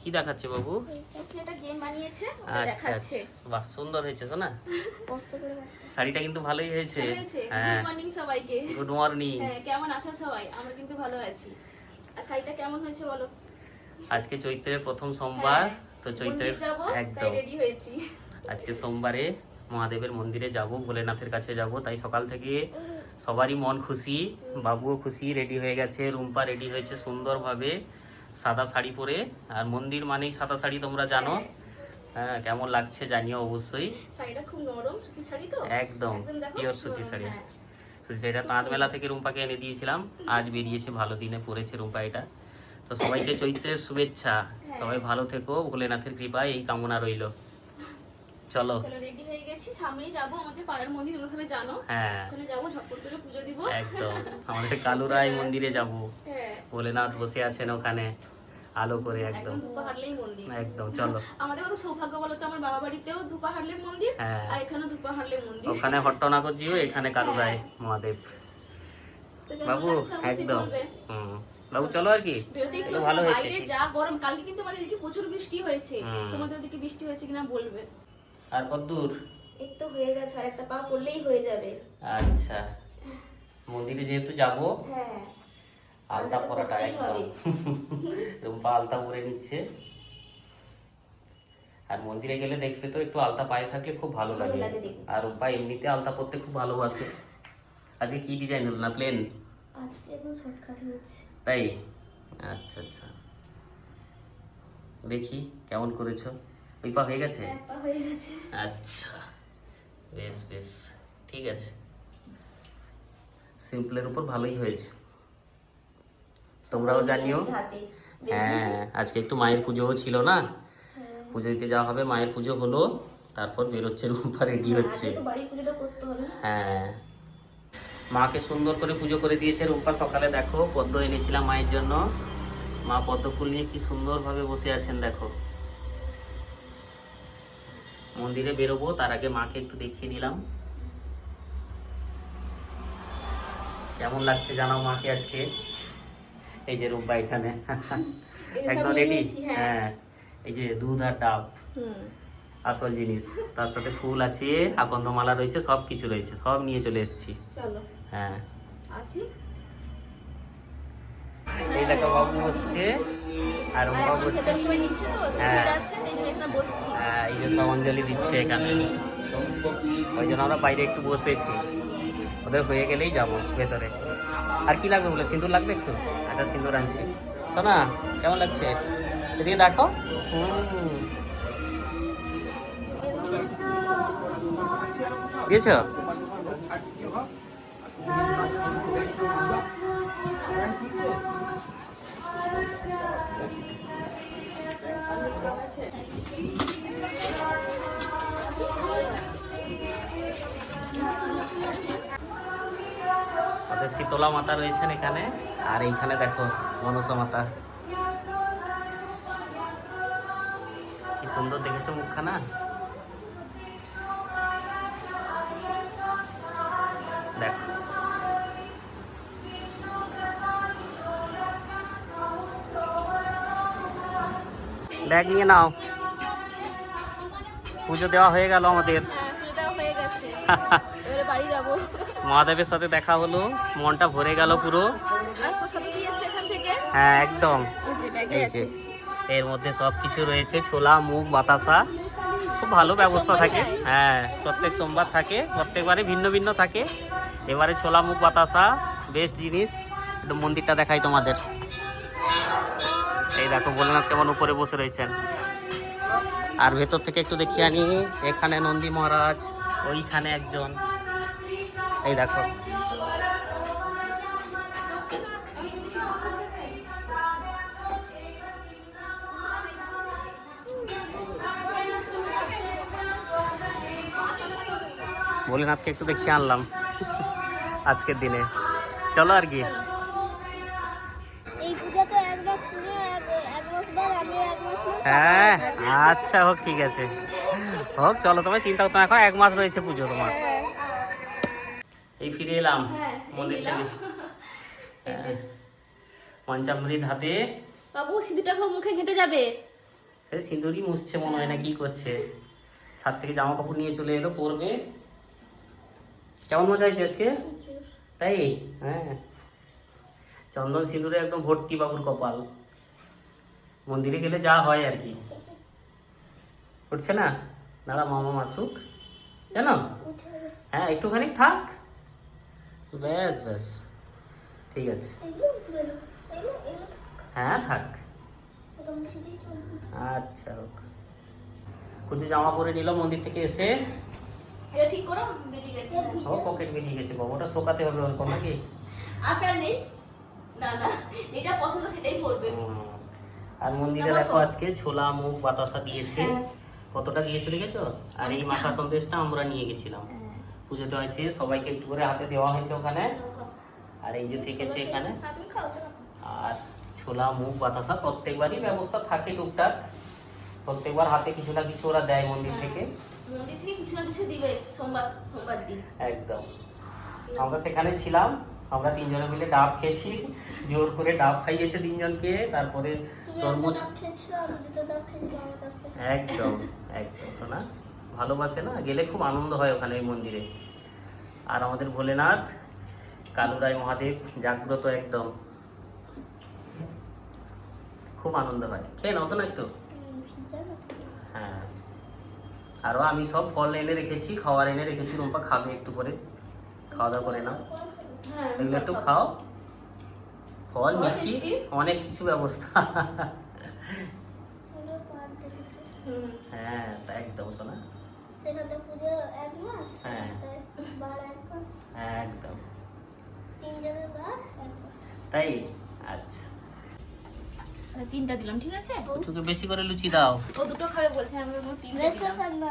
কি দেখাচ্ছে বাবু? একটা গেম বানিয়েছে, ওটা আচ্ছা দেখাচ্ছে। আচ্ছা, বাহ সুন্দর হয়েছে সোনা। শাড়িটা কিন্তু ভালোই হয়েছে। গুড মর্নিং সবাইকে। Good morning. হ্যাঁ, কেমন আছো সবাই? আমরা কিন্তু ভালো আছি। আর শাড়িটা কেমন হয়েছে বলো? আজকে চৈত্রের প্রথম সোমবার, তো চৈত্রের একদম রেডি হয়েছি। আজকে সোমবারে মহাদেবের মন্দিরে যাব, ভোলেনাথের কাছে যাব, তাই সকাল থেকে সবারই মন খুশি, বাবুও খুশি, রেডি হয়ে গেছে, রুম্পা রেডি হয়েছে সুন্দরভাবে সাদা শাড়ি পরে। আর মন্দির মানেই সাদা শাড়ি, তোমরা জানো। হ্যাঁ, কেমন লাগছে জানিও অবশ্যই। শাড়িটা খুব নরম সুতির শাড়ি তো, একদম পিওর সুতির শাড়ি। হ্যাঁ। সুতির শাড়িটা তাঁত মেলা থেকে রুম্পাকে এনে দিয়েছিলাম, আজ বেরিয়েছে, ভালো দিনে পরেছে রুম্পা এটা। তো সবাইকে চৈত্রের শুভেচ্ছা, সবাই ভালো থেকো, ভোলেনাথের কৃপায় এই কামনা রইল। চলো রেডি হয়ে গেছি, সামনেই যাব আমাদের পাড়ার মন্দির, তোমরা জানো। হ্যাঁ ওখানে যাব, ঝটপট করে পুজো দিব। একদম আমাদের কালুরাই মন্দিরে যাব। হ্যাঁ, ভোলেনাথ বসে আছেন ওখানে আলো করে, একদম দুপা হাঁটলেই মন্দির। একদম চলো। আমাদের কত সৌভাগ্য বলো তো, আমার বাবা বাড়িতেও দুপা হাঁটলে মন্দির, হ্যাঁ। আর এখানেও দুপা হাঁটলে মন্দির। ওখানে হট্টনাগর জিও, এখানে কালুরাই মহাদেব। তো কেমন বাবু লাগছে অবশ্যই একদম বলবে। বাবু চলো আর কি, বেরোতেই ইচ্ছে ভালো হচ্ছে না, হয়েছে বাইরে ঠিক। যা গরম। কালকে কিন্তু আমাদের এদিকে প্রচুর বৃষ্টি হয়েছে, হুম। তোমাদের ওদিকে বৃষ্টি হয়েছে কিনা বলবে। আর কতদূর? এই তো হয়ে গেছে, আর একটা পা পড়লেই হয়ে যাবে। আচ্ছা, মন্দিরে যেহেতু যাব, হ্যাঁ, আলতা পরাটা পরতেই একদম হবে। রুম্পা আলতা পরে নিচ্ছে। আর মন্দিরে গেলে দেখবে তো একটু আলতা পায়ে থাকলে খুব ভালো ভালো লাগে। লাগে দেখতে। আর রুম্পা এমনিতে আলতা পরতে খুব ভালোবাসে। আজকে কি ডিজাইন হলো না, প্লেন? আজকে একদম শর্টকাট হচ্ছে। তাই? আচ্ছা আচ্ছা, দেখি কেমন করেছো। ওই পা হয়ে গেছে? এক পা হয়ে গেছে। আচ্ছা, বেশ বেশ, ঠিক আছে। সিম্পলের উপর ভালোই হয়েছে, তোমরাও জানিও। হাতে বেশি। হ্যাঁ, আজকে একটু মায়ের পুজোও ছিল না, হ্যাঁ। পুজো দিতে যাওয়া হবে, মায়ের পুজো হলো, তারপর বেরোচ্ছে রুম্পা, রেডি হচ্ছে। আগে তো বাড়ির পুজোটা করতে হবে। হ্যাঁ, মাকে সুন্দর করে পুজো করে দিয়েছে রুম্পা। সকালে দেখো পদ্ম এনেছিলাম মায়ের জন্য, মা পদ্ম ফুল নিয়ে কি সুন্দরভাবে বসে আছেন দেখো। মন্দিরে বেরোবো, তার আগে মাকে একটু দেখিয়ে নিলাম। কেমন লাগছে জানাও মাকে আজকে। এই যে রুম্পা এখানে এই যে সব একদম নিয়ে রেডি। নিয়েছি, হ্যাঁ। হ্যাঁ, এই যে দুধ আর ডাব হুম। আসল জিনিস, তার সাথে ফুল আছে, আকন্দমালা রয়েছে, সব কিছু রয়েছে, সব নিয়ে চলে এসেছি। চলো হ্যাঁ, আসি। এই দেখো বাবু বসছে আর আর রুম্পাও এখন বসছে। সেটা সবাই নিচ্ছে তো, হ্যাঁ। ভিড় আছে, এই জন্য এখানে বসছি। হ্যাঁ, এই যে সব অঞ্জলি দিচ্ছে এখানে, ওই জন্য আমরা বাইরে একটু বসেছি, ওদের হয়ে গেলেই যাবো ভেতরে। আর কি লাগবে বলে? সিঁদুর লাগবে একটু? আচ্ছা, সিঁদুর আনছি। শোনা, কেমন লাগছে? এদিকে দেখো। দিয়েছ? আমাদের শীতলা মাতা রয়েছেন এখানে, আর এইখানে দেখো মনসা মাতা, কি সুন্দর দেখেছো মুখখানা। দেখো, ব্যাগ নিয়ে নাও, পুজো দেওয়া হয়ে গেল আমাদের। হ্যাঁ, পুজোটাও হয়ে গেছে, এবারে বাড়ি যাবো। মহাদেবের সাথে দেখা হলো, মনটা ভরে গেল পুরো। আর প্রসাদ দিয়েছে এখান থেকে। হ্যাঁ একদম, এই যে ব্যাগে এই আছে। যে এর মধ্যে সব কিছু রয়েছে, ছোলা, মুগ, বাতাসা, খুব ভালো ব্যবস্থা সোমবারই থাকে। দেয়। হ্যাঁ, প্রত্যেক সোমবার থাকে, প্রত্যেকবারে ভিন্ন ভিন্ন থাকে। এবারে ছোলা, মুগ, বাতাসা বেস্ট জিনিস। একটু মন্দিরটা দেখাই তোমাদের। এই দেখো ভোলেনাথ কেমন উপরে বসে রয়েছেন। আর ভেতর থেকে একটু দেখিয়ে আনি, এখানে নন্দী মহারাজ, ওইখানে একজন, এই দেখো। ভোলেনাথকে একটু দেখিয়ে আনলাম আজকের দিনে। চলো আর কি। এই পূজা তো এক মাস পুরো এক মাস বাদ আমি এক মাস পর হ্যাঁ, আচ্ছা হোক, ঠিক আছে হোক, চলো তোমার চিন্তা করতে, এখন এক মাস রয়েছে পুজো তোমার। হ্যাঁ, এই ফিরে এলাম হ্যাঁ, এই মন্দির থেকে। এলাম। এই যে। পঞ্চামৃত হাতে। বাবু সিঁদুরটা মুখে ঘেঁটে যাবে। সে সিঁদুরই মুছছে মনে হয় না, কি করছে। ছাদ থেকে জামা কাপড় নিয়ে চলে এলো, পরবে। কেমন মজা হয়েছে আজকে, তাই? হ্যাঁ, চন্দন সিঁদুরে একদম ভর্তি বাবুর কপাল। মন্দিরে গেলে যা হয় আর কি। উঠছে না, দাঁড়া মামা মাসুক, জানো? হ্যাঁ, একটুখানি থাক, ব্যাস ব্যাস, ঠিক আছে। হ্যাঁ থাক, আচ্ছা হোক। কুচু জামা পরে নিল মন্দির থেকে এসে। এটা ঠিক করো, বেরিয়ে গেছে। ও পকেট বেরিয়ে গেছে বাবা, ওটা শোকাতে হবে অল্প নাকি? আপনার নেই? না না, এটা পছন্দ সেটাই পরবে। আর মন্দিরে দেখো আজকে ছোলা মুগ বাতাসা দিয়েছে। হ্যাঁ। কতটা দিয়েছে দেখেছো? আর এই মাখা সন্দেশটা আমরা নিয়ে গেছিলাম, পুজোতে হয়েছে সবাইকে একটু করে হাতে দেওয়া হয়েছে ওখানে। আর এই যে থেকেছে এখানে। আপনি খাও, চলো। আর ছোলা মুগ বাতাসা প্রত্যেকবারই ব্যবস্থা থাকে টুকটাক, প্রত্যেকবার হাতে কিছু না কিছু ওরা দেয় মন্দির থেকে। মন্দির থেকে কিছু না কিছু দিবে সোমবার দিন। একদম, আমরা সেখানে ছিলাম, আমরা তিনজনে মিলে ডাব খেয়েছি, জোর করে ডাব খাইয়েছে তিনজনকে। তারপরে তরমুজ, একদম একদম শোনা, ভালোবাসে না, গেলে খুব আনন্দ হয় ওখানে ওই মন্দিরে। আর আমাদের ভোলেনাথ কালুরাই মহাদেব জাগ্রত একদম, খুব আনন্দ হয়। খেয়ে নাও শোনা একটু। হ্যাঁ, আরও আমি সব ফল এনে রেখেছি, খাওয়ার এনে রেখেছি, রুম্পা খাবে একটু করে, খাওয়া দাওয়া করে নাও। হ্যাঁ, এগুলো একটু খাও, ফল মিষ্টি অনেক কিছু ব্যবস্থা। হ্যাঁ তা একদম শোনা, সেখানে পুজো 1 মাস, হ্যাঁ বার 1 মাস, একদম 3 জনের বার 1 মাস। তাই। আচ্ছা, তিনটা দিলাম, ঠিক আছে? কুচুকে বেশি করে লুচি দাও। ও দুটো খাবে বলছে, আমি ওর তিনটা বেশ দিলাম। পছন্দ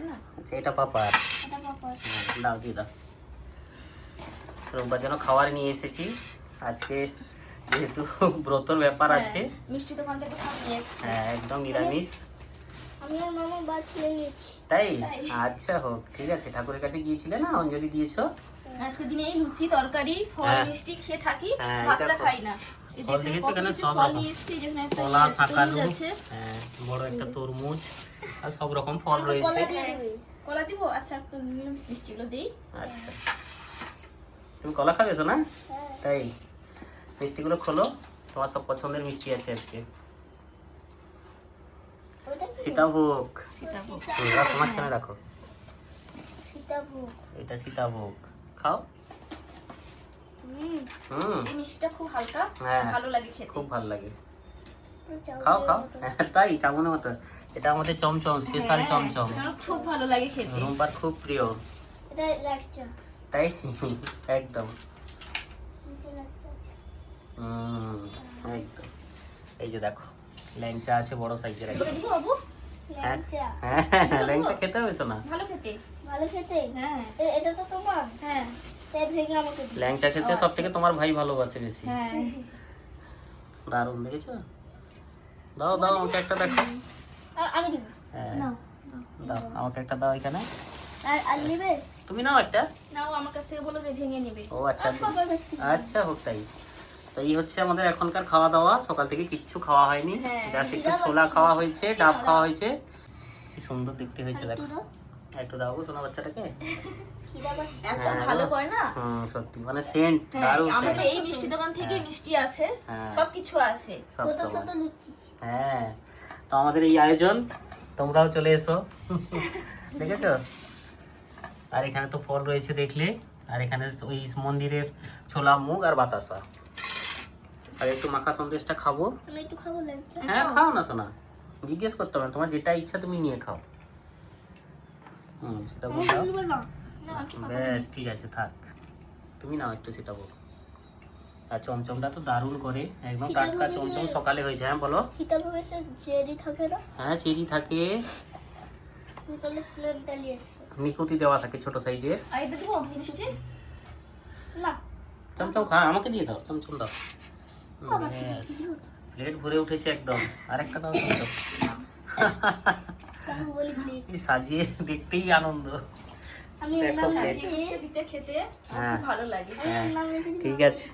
না, আচ্ছা এটা পাপার, এটা পাপা। দাও দিয়ে দাও। রোববার জন্য খাবার নিয়ে এসেছি আজকে, যেহেতু ব্রতর ব্যাপার আছে। মিষ্টি দোকান থেকে সব নিয়ে এসেছি। হ্যাঁ একদম নিরামিষ, আমি আর মামা বার ছেড়ে গেছি। তাই? তাই। আচ্ছা হোক, ঠিক আছে। ঠাকুরের কাছে গিয়েছিলে না, অঞ্জলি দিয়েছো? আজকে দিনে এই লুচি তরকারি ফল হ্যাঁ। মিষ্টি খেয়ে থাকি, হ্যাঁ, ভাতটা এটা খাই না। এই যে ফল এখানে দেখেছো, কত এখানে কিছু সব ফল রকম। নিয়ে এসেছি, যেখানে একটা কলা, ইয়ে আছে, শাকালু, তরমুজ আছে। হ্যাঁ বড় একটা তরমুজ, আর সব রকম ফল রয়েছে। কলা দিয়ে দিবি? কলা দিব? আচ্ছা, একটু মিষ্টিগুলো দিই। আচ্ছা, তুমি কলা খাবে না? হ্যাঁ। তাই মিষ্টিগুলো খোলো, তোমার সব পছন্দের মিষ্টি আছে আজকে। ওটা কি? সীতাভোগ, সীতাভোগ। রাখো মাঝখানে রাখো, সীতাভোগ। এটা সীতাভোগ, খাও। হুম, হুম, এই মিষ্টিটা খুব হালকা, হ্যাঁ। ভালো লাগে খেতে। খুব ভালো লাগে, পুরো চাউলের খাও খাও। মতো। হ্যাঁ, তাই চামনের মতো। এটা আমাদের চমচম, স্পেশাল হ্যাঁ, চমচম, আমার খুব ভালো লাগে খেতে। রুম্পার খুব প্রিয়, এটা লাচ্চা, তাই? একদম, নিচে লাচ্চা আছে। একদম। এই যে দেখো ল্যাংচা আছে বড় সাইজের এগুলো একদম। দিব বাবু? হ্যাঁ লাচ্চা, হ্যাঁ, ল্যাংচা খেতে হবে না? ভালো খেতে। ভালো খেতে। হ্যাঁ এটা তো তোমার, হ্যাঁ তাই ভেঙে আমাকে দিও। ল্যাংচা খেতে সব থেকে তোমার ভাই ভালোবাসে বেশি। হ্যাঁ। দারুণ, দেখেছো? দাও দাও আমাকে একটা, দেখো। আমি দিব। হ্যাঁ নাও দাও আমাকে একটা, দাও এখানে। আর নিবে? তুমি নাও একটা। নাও, আমার কাছ থেকে বলো যে ভেঙে নেবে। ও আচ্ছা, বাবা ব্যক্তি। আচ্ছা হোক তাই। তো এই হচ্ছে আমাদের এখনকার খাওয়া দাওয়া, সকাল থেকে কিচ্ছু খাওয়া হয়নি, হ্যাঁ, জাস্ট একটু ছোলা খাওয়া হয়েছে, ডাব খাওয়া হয়েছে। কি সুন্দর দেখতে হয়েছে দেখো। একটু দাও গো সোনা বাচ্চাটাকে। খিদা পাচ্ছে। এত হ্যাঁ, ভালো করে না। সত্যি মানে সেন্ট, হ্যাঁ, দারুণ আমাদের সেন্ট। এই মিষ্টি দোকান থেকে মিষ্টি আছে, হ্যাঁ। সবকিছু আছে। সব ছোট সময়। ছোট লুচি। হ্যাঁ, তো আমাদের এই আয়োজন, তোমরাও চলে এসো। দেখেছো? আর এখানে তো ফল রয়েছে দেখলে, আর এখানে ওই মন্দিরের ছোলা মুগ আর বাতাসা। আর একটু মাখা সন্দেশটা খাবো। আমি একটু খাবো লাচ্চা। হ্যাঁ খাও না সোনা, জিজ্ঞেস করতে হবে না, তোমার যেটা ইচ্ছা তুমি নিয়ে খাও। সেটা আমি বললাম। বলবো না। না, একটু পাকা বেশ দিচ্ছি। ঠিক আছে, থাক, তুমি নাও একটু সেটা বলো। আর চমচমটা তো দারুণ করে, একদম সীতাভোগ টাটকা চমচম সকালে হয়েছে। হ্যাঁ বলো। সীতাভোগের সে জেরি থাকে না? হ্যাঁ চেরি থাকে, আমি তাহলে প্লেন ডালি এসছে। নিকুতি দেওয়া থাকে ছোট সাইজের। আর এটা দিব মিষ্টি? না, চমচম খা, আমাকে দিয়ে দাও, চমচম দাও। ব্যাস, প্লেট ভরে উঠেছে একদম। আরেকটা দাও চমচম। তাহলে বলি প্লেট। এই সাজিয়ে দেখতেই আনন্দ, আমি একটা এমএম plate। আছি গুছিয়ে দিতে খেতে আমার হ্যাঁ। খুব ভালো লাগে। হ্যাঁ এমএম আছি ঠিক আছে,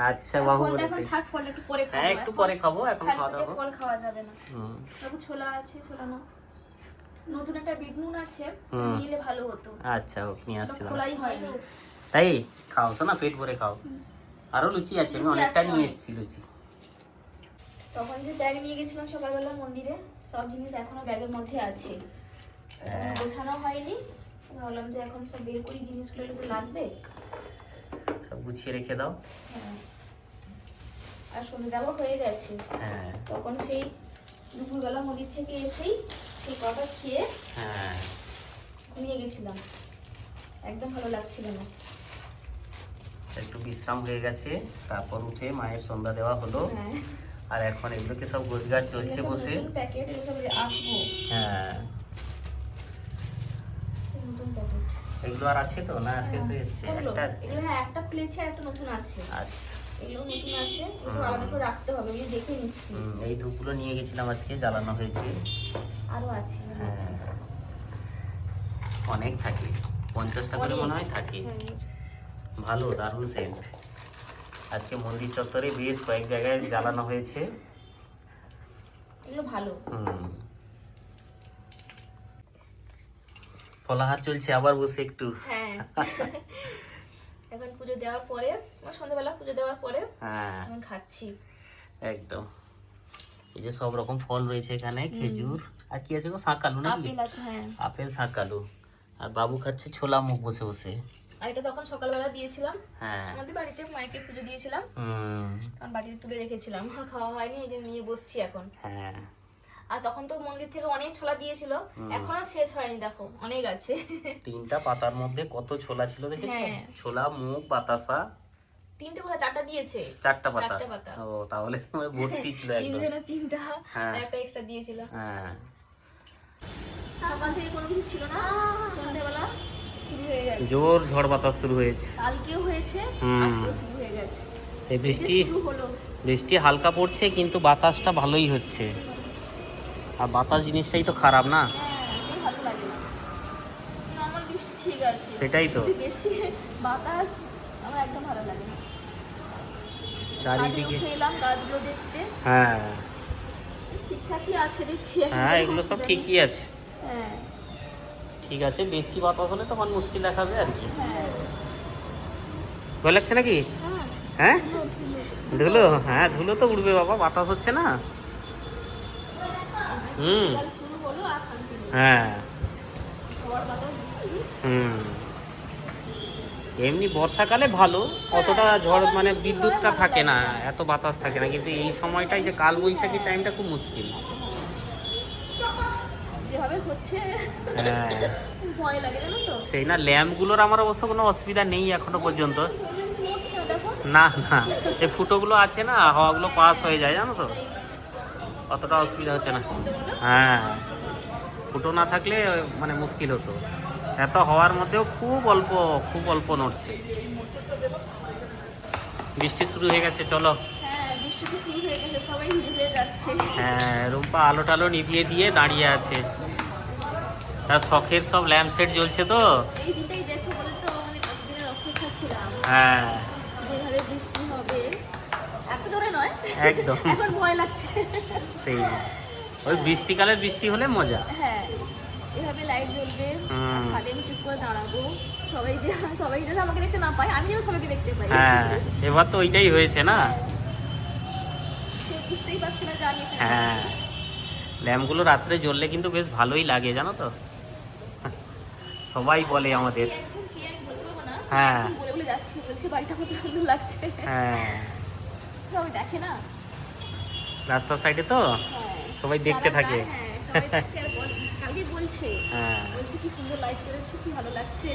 আচ্ছা বাবু ফলটা বলে এখন থাক, ফলটা একটু পরে খাবো। হ্যাঁ একটু পরে খাবো, এখন খালি খাওয়া পেটে দাওয়া। ফল খাওয়া যাবে না। হুম বাবু ছোলা আছে, ছোলা নাও। নতুন একটা বিট নুন আছে, হুম। নিয়ে এলে ভালো হতো। আচ্ছা হোক, নিয়ে আসছি দাঁড়াও। খোলাই হয়নি। তাই খাও শোনা, পেট ভরে খাও। আরো লুচি আছে, আমি লুচি অনেকটা আছে নিয়ে অনেক। এসেছি লুচি। তখন যে ব্যাগ নিয়ে গেছিলাম সকালবেলা মন্দিরে, সব জিনিস এখনো ব্যাগের মধ্যে আছে। হ্যাঁ। গোছানো হয়নি, ভাবলাম যে এখন সব বের করি, জিনিসগুলো একটু লাগবে। সব গুছিয়ে রেখে দাও। হ্যাঁ। আর সন্ধ্যে দেওয়া হয়ে গেছে। হ্যাঁ তখন সেই দুপুরবেলা মন্দির থেকে এসেই সেই কটা খেয়ে হ্যাঁ ঘুমিয়ে গেছিলাম, একদম ভালো লাগছিল না। একটু বিশ্রাম হয়ে গেছে, তারপর উঠে মায়ের সন্ধ্যা দেওয়া হলো। হ্যাঁ, আর এখন এগুলোকে সব গোছগাছ চলছে বসে। প্যাকেট এগুলো সব যে আঁকবো, হ্যাঁ সেই নতুন প্যাকেট। এগুলো আর আছে তো না, শেষ হয়ে এসছে কোনগুলো? একটা? এগুলো হ্যাঁ একটা প্লেছে, একটা নতুন আছে। আচ্ছা এগুলো নতুন আছে, এগুলো সব আলাদা করে রাখতে হবে, আমি দেখে নিচ্ছি। এই ধূপগুলো নিয়ে গেছিলাম আজকে, জ্বালানো হয়েছে। আরো আছে। হ্যাঁ অনেক থাকে, 50টা করে মনে হয় থাকে। হ্যাঁ, ভালো, দারুণ সেন্ট। আজকে মন্দির চত্বরে বেশ কয়েক জায়গায় জ্বালানো হয়েছে। এগুলো ভালো। ফলাহার চলছে আবার বসে একটু। হ্যাঁ। এখন পুজো দেওয়ার পরে, সন্ধ্যাবেলা পুজো দেওয়ার পরে হ্যাঁ এখন খাচ্ছি। একদম। এই যে সব রকম ফল রয়েছে এখানে, খেজুর আর কি আছে গো, শাঁকালু নাকি? আপেল আছে, হ্যাঁ। আপেল শাঁকালু। আর বাবু খাচ্ছে ছোলা মুখ বসে বসে। আর এটা তখন সকালবেলা দিয়েছিলাম, হ্যাঁ আমাদের বাড়িতে মাইকে পুজো দিয়েছিলাম, হুম তখন বাড়িতে তুলে রেখেছিলাম, আর খাওয়া হয়নি, এই যে নিয়ে বসছি এখন। হ্যাঁ আর তখন তো মন্দির থেকে অনেক ছোলা দিয়েছিল, এখনো শেষ হয়নি, দেখো অনেক আছে। 3টা পাতার মধ্যে কত ছোলা ছিল দেখেছো? হ্যাঁ। ছোলা, মুগ, বাতাসা। 3টে কোথায় 4টা দিয়েছে? 4টা পাতা। 4টে পাতা। ও তাহলে ভর্তি ছিল একদম। তিনজনে 3টা, হ্যাঁ। আর একটা এক্সট্রা দিয়েছিল। হ্যাঁ সকাল থেকে কোনো কিছু ছিল না, সন্ধ্যাবেলা শুরু হয়ে গেছে। জোর ঝড় বাতাস শুরু হয়েছে। কালকেও হয়েছে, হুম। আজকেও শুরু হয়ে গেছে। এই বৃষ্টি, এই যে শুরু হলো। বৃষ্টি হালকা পড়ছে কিন্তু বাতাসটা ভালোই হচ্ছে। আর বাতাস জিনিসটাই তো খারাপ না? হ্যাঁ, একদম ভালো লাগে না। নরমাল বৃষ্টি ঠিক আছে, সেটাই তো। কিন্তু বেশি বাতাস আমার একদম ভালো লাগে না। ছাদে চারিদিকে। উঠে এলাম গাছগুলো দেখতে, হ্যাঁ ঠিকঠাকই আছে দেখছি। হ্যাঁ এগুলো সব ঠিকই আছে। হ্যাঁ ঠিক আছে, বেশি বাতাস হলে তখন মুশকিল দেখাবে আর কি। হ্যাঁ ভয় লাগছে নাকি? হ্যাঁ, হ্যাঁ ধুলো, ধুলো। ধুলো? হ্যাঁ ধুলো তো উড়বে বাবা, বাতাস হচ্ছে না। হুম বৃষ্টিকাল শুরু হলো আর শান্তি নেই। হ্যাঁ ঝড় বাতাস বৃষ্টি। হুম। এমনি বর্ষাকালে ভালো, অতটা ঝড় মানে বৃষ্টি বিদ্যুৎটা হয়, থাকে ভালো না, লাগে। এত বাতাস থাকে না, কিন্তু এই সময়টাই যে কাল বৈশাখী টাইমটা খুব মুশকিল। যেভাবে হচ্ছে হ্যাঁ ভয় লাগে, জানো তো। সেই না, ল্যাম্পগুলোর আমার অবশ্য কোনো অসুবিধা নেই এখনো পর্যন্ত। নড়ছে না, দেখো। না না, এই ফুটোগুলো আছে না, হাওয়াগুলো পাস হয়ে যায় জানো তো, অতটা অসুবিধা হচ্ছে না। হ্যাঁ ফুটো না থাকলে মানে মুশকিল হতো। এত হওয়ার মধ্যেও খুব অল্প নড়ছে। বৃষ্টি শুরু হয়ে গেছে, চলো। হ্যাঁ, বৃষ্টি তো শুরু হয়ে গেছে, সবাই ভিজে যাচ্ছে। হ্যাঁ রুম্পা আলো টালো নিভিয়ে দিয়ে দাঁড়িয়ে আছে, তার শখের সব ল্যাম্প সেট জ্বলছে তো। এই দিনটাই দেখো বলে তো মানে কতদিনের অপেক্ষা ছিলাম, হ্যাঁ যেভাবে বৃষ্টি হবে। এত জোরে নয়, একদম। এখন ভয় লাগছে। সেই ওই বৃষ্টিকালের বৃষ্টি হলে মজা। হ্যাঁ, এভাবে লাইট জ্বলবে, হুম। আর ছাদে আমি চুপ করে দাঁড়াবো, সবাই যেন আমাকে দেখতে না পায়, আমি যেন সবাইকে দেখতে পাই। হ্যাঁ এবার তো ওইটাই হয়েছে না। কেউ বুঝতেই পারছে না যে আমি এখানে হ্যাঁ আছি। ল্যাম্পগুলো রাত্রে জ্বললে কিন্তু বেশ ভালোই লাগে জানো তো, সবাই বলে আমাদের। একজন কি আমি বলতে পারবো না, হ্যাঁ। একজন বলে বলে যাচ্ছে, বলছে বাড়িটা কত সুন্দর লাগছে। হ্যাঁ সবাই দেখে না। রাস্তার সাইডে তো হ্যাঁ, সবাই দেখতে যারা থাকে। যায়, হ্যাঁ, সবাই দেখে আর কালকে বলছে, হ্যাঁ বলছে কি সুন্দর লাইট করেছে, কি ভালো লাগছে।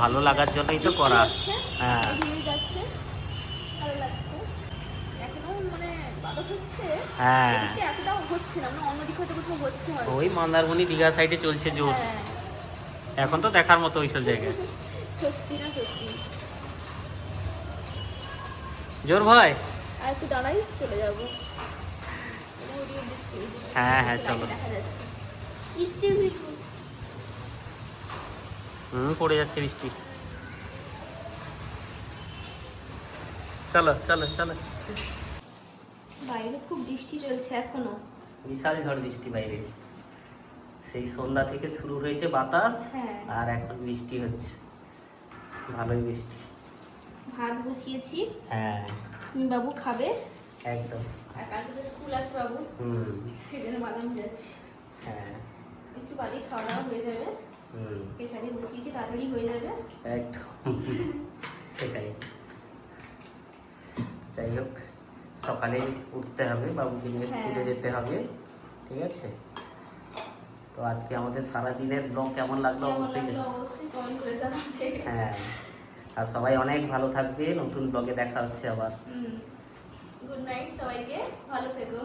ভালো লাগার জন্যই তো করা। বৃষ্টি হচ্ছে, হ্যাঁ। সবাই ঘুরে যাচ্ছে, ভালো লাগছে। এখনো মানে বাতাস হচ্ছে, হ্যাঁ। এদিকে এতটাও হচ্ছে না, মানে অন্যদিকে হয়তো কোথাও হচ্ছে হয়তো। ওই মন্দারমণি দীঘা সাইডে চলছে জোর, হ্যাঁ, এখন তো দেখার মতো ওইসব জায়গায়। সত্যি না সত্যি। জোর ভয়। আর একটু দাঁড়াই, চলে যাবো। ওদিকে বৃষ্টি, হ্যাঁ হ্যাঁ চলো। দেখা যাচ্ছে। বৃষ্টি পড়ে যাচ্ছে বৃষ্টি। চলো চলো চলো। বাইরে খুব বৃষ্টি চলছে এখনো। বিশাল ঝড় বৃষ্টি বাইরে, সেই সন্ধ্যা থেকে শুরু হয়েছে বাতাস, হ্যাঁ। আর এখন বৃষ্টি হচ্ছে, ভালোই বৃষ্টি। ভাত বসিয়েছি, হ্যাঁ তুমি বাবু খাবে, একদম। আর কালকে তো স্কুল আছে বাবু, সেই জন্য বাদাম যাচ্ছি। হ্যাঁ একটু বাদেই খাওয়া দাওয়া হয়ে যাবে, প্রেসারে বসিয়েছি, তাড়াতাড়ি হয়ে যাবে। একদম সেটাই। যাই হোক, সকালে উঠতে হবে, বাবুকে নিয়ে স্কুলে যেতে হবে, ঠিক আছে? তো আজকে আমাদের সারাদিনের ব্লগ কেমন লাগলো অবশ্যই অবশ্যই কমেন্ট করে জানাবে। হ্যাঁ, আর সবাই অনেক ভালো থাকবে, নতুন ব্লগে দেখা হচ্ছে আবার। গুড নাইট সবাইকে, ভালো থেকো।